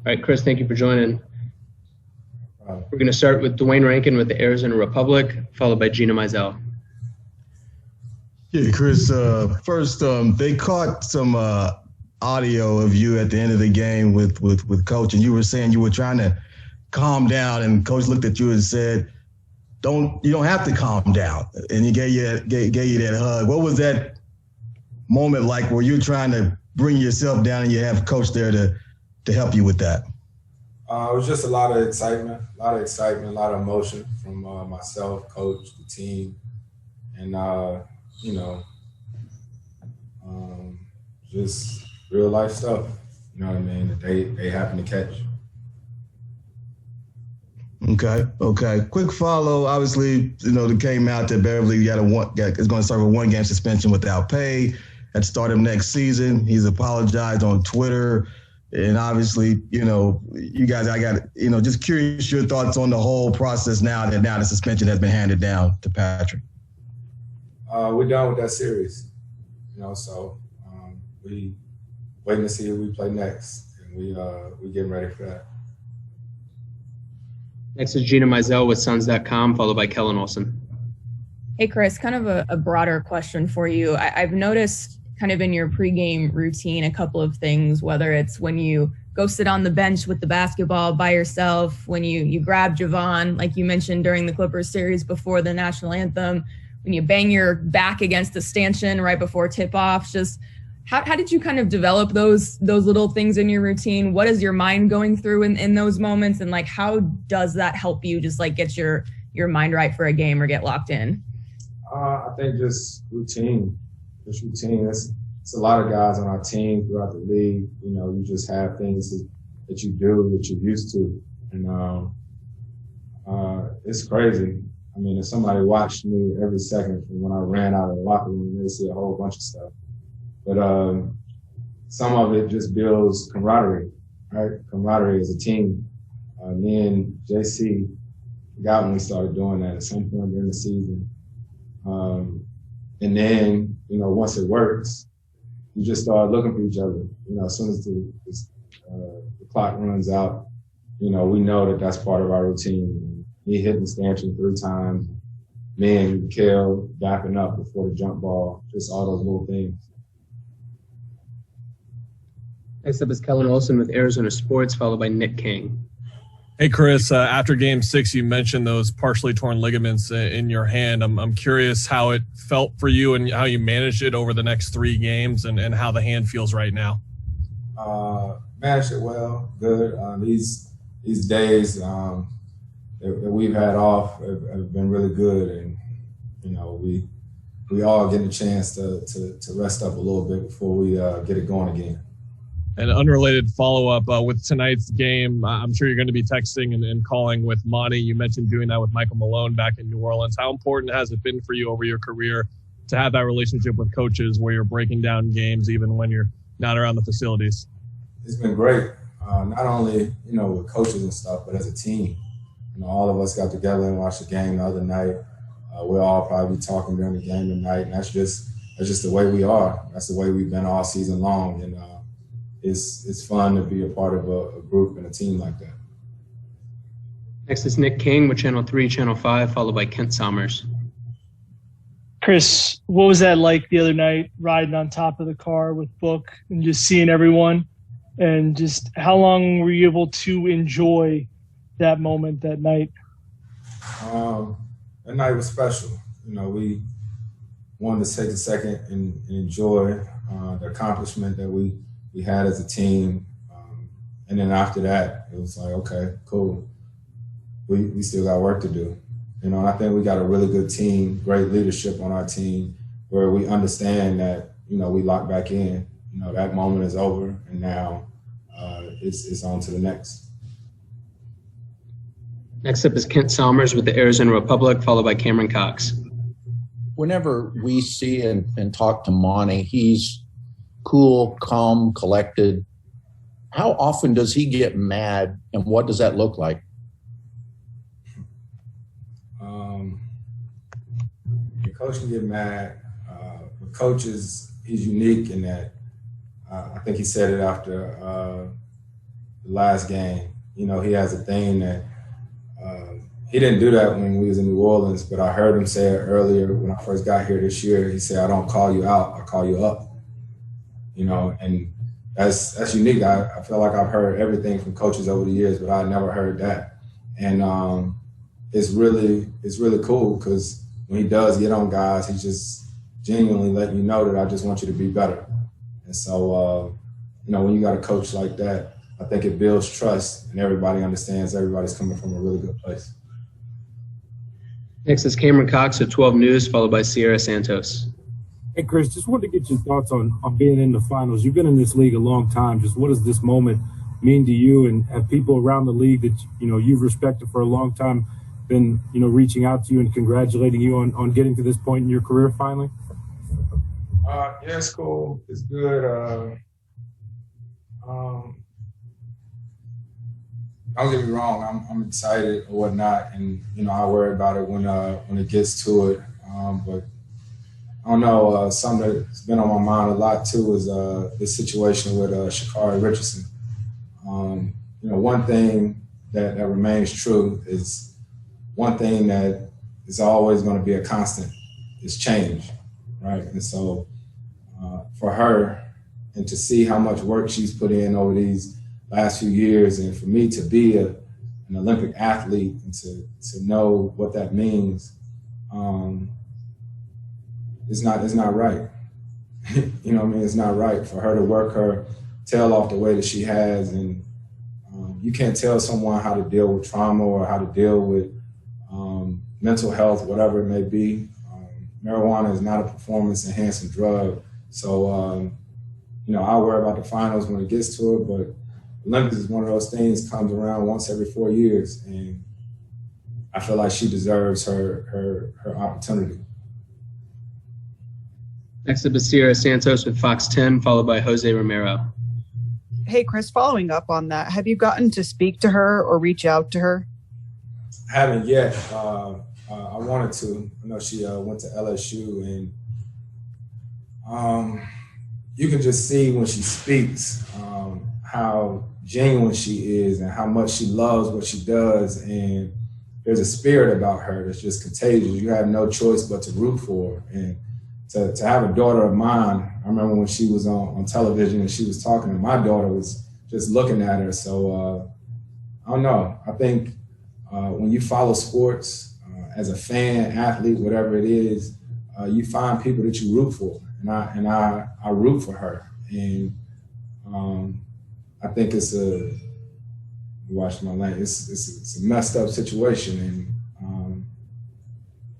right, Chris, thank you for joining. We're going to start with Dwayne Rankin with the Arizona Republic, followed by Gina Mizell. Yeah, Chris, first, they caught some audio of you at the end of the game with Coach, and you were saying you were trying to calm down, and Coach looked at you and said, you don't have to calm down. And he gave you that hug. What was that moment like where you're trying to bring yourself down and you have Coach there to help you with that? It was just a lot of excitement, a lot of emotion from myself, Coach, the team, and, just real life stuff, you know what I mean, that they happen to catch. Okay. Quick follow. Obviously, that came out that Beverly is going to serve a 1-game suspension without pay at the start of next season. He's apologized on Twitter. And obviously, you guys, just curious your thoughts on the whole process now that the suspension has been handed down to Patrick. We're done with that series, so we waiting to see who we play next, and we getting ready for that. Next is Gina Mizell with Suns.com, followed by Kellen Olson. Hey, Chris, kind of a broader question for you. I've noticed kind of in your pregame routine a couple of things, whether it's when you go sit on the bench with the basketball by yourself, when you grab Javon, like you mentioned during the Clippers series before the national anthem, when you bang your back against the stanchion right before tip-off. Just how did you kind of develop those little things in your routine? What is your mind going through in those moments? And like, how does that help you just like get your mind right for a game or get locked in? I think just routine. It's a lot of guys on our team throughout the league. You just have things that you do that you're used to. And it's crazy. I mean, if somebody watched me every second from when I ran out of the locker room, they see a whole bunch of stuff. But some of it just builds camaraderie, right? Camaraderie as a team. Me and JC forgot when we started doing that at some point during the season. And then, once it works, you just start looking for each other. As soon as the clock runs out, we know that that's part of our routine. Me hitting the stanchion 3 times, me and Kel backing up before the jump ball, just all those little things. Next up is Kellen Olson with Arizona Sports, followed by Nick King. Hey, Chris, after Game 6, you mentioned those partially torn ligaments in your hand. I'm curious how it felt for you and how you managed it over the next 3 games and how the hand feels right now. Managed it well, good. These days that we've had off have been really good. And, we all get a chance to rest up a little bit before we get it going again. An unrelated follow-up with tonight's game, I'm sure you're going to be texting and calling with Monty. You mentioned doing that with Michael Malone back in New Orleans. How important has it been for you over your career to have that relationship with coaches where you're breaking down games even when you're not around the facilities? It's been great, not only, with coaches and stuff, but as a team. All of us got together and watched the game the other night. We'll all probably be talking during the game tonight, and that's just the way we are. That's the way we've been all season long, and it's fun to be a part of a group and a team like that. Next is Nick King with Channel 3, Channel 5, followed by Kent Somers. Chris, what was that like the other night, riding on top of the car with Book and just seeing everyone? And just how long were you able to enjoy that moment that night? That night was special. We wanted to take a second and enjoy the accomplishment that we had as a team. And then after that, it was like, okay, cool. We still got work to do. I think we got a really good team, great leadership on our team where we understand that, we lock back in. That moment is over, and now it's on to the next. Next up is Kent Somers with the Arizona Republic, followed by Cameron Cox. Whenever we see and talk to Monty, he's cool, calm, collected. How often does he get mad, and what does that look like? The coach can get mad. The coach he's unique in that I think he said it after the last game. You know, he has a thing that he didn't do that when we was in New Orleans, but I heard him say it earlier when I first got here this year. He said, "I don't call you out, I call you up." You know, and that's unique. I feel like I've heard everything from coaches over the years, but I never heard that. And it's really cool because when he does get on guys, he's just genuinely letting you know that I just want you to be better. And so, you know, when you got a coach like that, I think it builds trust and everybody understands everybody's coming from a really good place. Next is Cameron Cox at 12 News, followed by Sierra Santos. Hey, Chris, just wanted to get your thoughts on being in the finals. You've been in this league a long time. Just what does this moment mean to you, and have people around the league that, you know, you've respected for a long time been, you know, reaching out to you and congratulating you on getting to this point in your career finally? Yeah, it's cool. It's good. Don't get me wrong. I'm excited or whatnot, and you know I worry about it when it gets to it. But I don't know. Something that's been on my mind a lot too is the situation with Sha'Carri Richardson. You know, one thing that remains true is one thing that is always going to be a constant is change, right? And so for her, and to see how much work she's put in over these last few years, and for me to be an Olympic athlete and to know what that means, it's not right. You know what I mean? It's not right for her to work her tail off the way that she has, and you can't tell someone how to deal with trauma or how to deal with mental health, whatever it may be. Marijuana is not a performance-enhancing drug, so you know, I worry about the finals when it gets to it, but Olympics is one of those things, comes around once every 4 years, and I feel like she deserves her opportunity. Next up is Sierra Santos with Fox 10, followed by Jose Romero. Hey, Chris, following up on that, have you gotten to speak to her or reach out to her? I haven't yet. I wanted to. I know she went to LSU, and you can just see when she speaks how genuine she is and how much she loves what she does. And there's a spirit about her that's just contagious. You have no choice but to root for her. And to have a daughter of mine, I remember when she was on television and she was talking, and my daughter was just looking at her. So I don't know. I think when you follow sports as a fan, athlete, whatever it is, you find people that you root for. And I root for her. And I think it's watch my language, it's a messed up situation. And,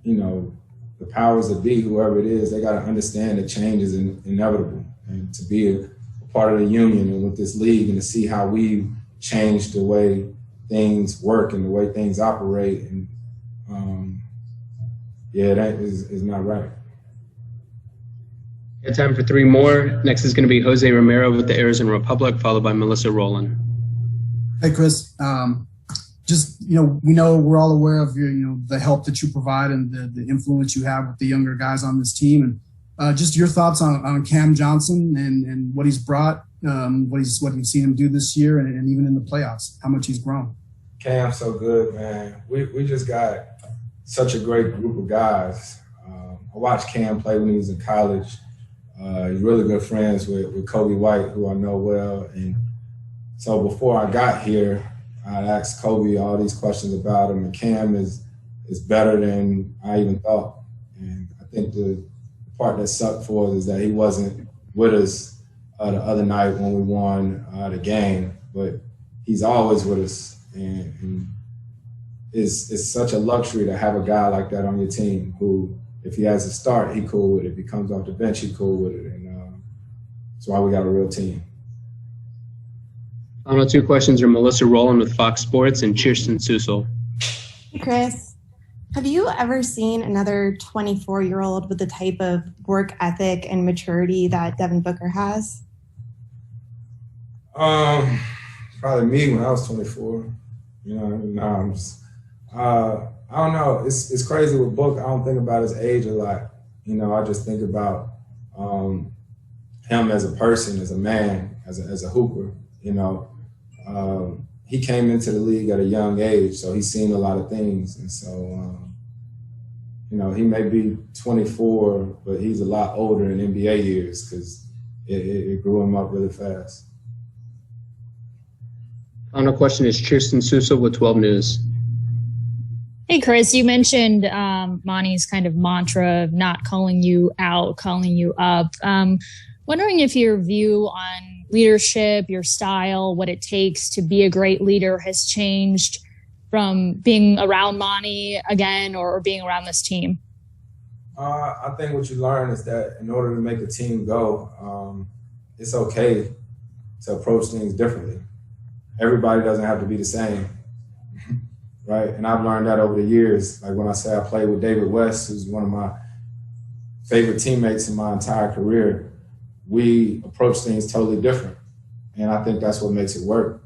you know, the powers that be, whoever it is, they got to understand that change is inevitable. And to be a part of the union and with this league and to see how we've changed the way things work and the way things operate. And yeah, that is not right. We have time for three more. Next is going to be Jose Romero with the Arizona Republic, followed by Melissa Rowland. Hey, Chris. Just, you know, we know we're all aware of your, you know, the help that you provide and the influence you have with the younger guys on this team. And just your thoughts on Cam Johnson and what he's brought, what you've seen him do this year and even in the playoffs, how much he's grown. Cam's so good, man. We just got such a great group of guys. I watched Cam play when he was in college. He's really good friends with Kobe White, who I know well. And so before I got here, I asked Kobe all these questions about him, and Cam is better than I even thought. And I think the part that sucked for us is that he wasn't with us the other night when we won the game, but he's always with us. And it's such a luxury to have a guy like that on your team who, if he has a start, he cool with it. If he comes off the bench, he cool with it. And that's why we got a real team. Final two questions are Melissa Rowland with Fox Sports and Kirsten Susel. Hey, Chris. Have you ever seen another 24-year-old with the type of work ethic and maturity that Devin Booker has? Probably me when I was 24. You know, I'm just, I don't know. It's crazy with Book. I don't think about his age a lot. You know, I just think about him as a person, as a man, as a hooper. You know, he came into the league at a young age, so he's seen a lot of things. And so, you know, he may be 24, but he's a lot older in NBA years because it grew him up really fast. Final question is Kirsten Sousa with 12 News. Hey, Chris, you mentioned Monty's kind of mantra of not calling you out, calling you up. Wondering if your view on leadership, your style, what it takes to be a great leader has changed from being around Monty again or being around this team? I think what you learn is that in order to make a team go, it's okay to approach things differently. Everybody doesn't have to be the same, right? And I've learned that over the years. Like when I say I played with David West, who's one of my favorite teammates in my entire career, we approach things totally different. And I think that's what makes it work.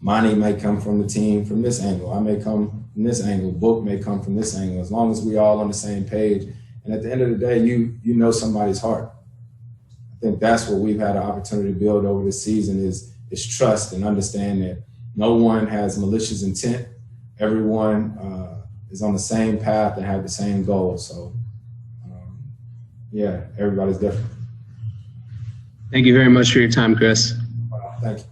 Monty may come from the team from this angle. I may come from this angle. Book may come from this angle. As long as we all on the same page. And at the end of the day, you know somebody's heart. I think that's what we've had an opportunity to build over this season is trust and understand that no one has malicious intent. Everyone is on the same path and have the same goal. So, yeah, everybody's different. Thank you very much for your time, Chris. Thank you.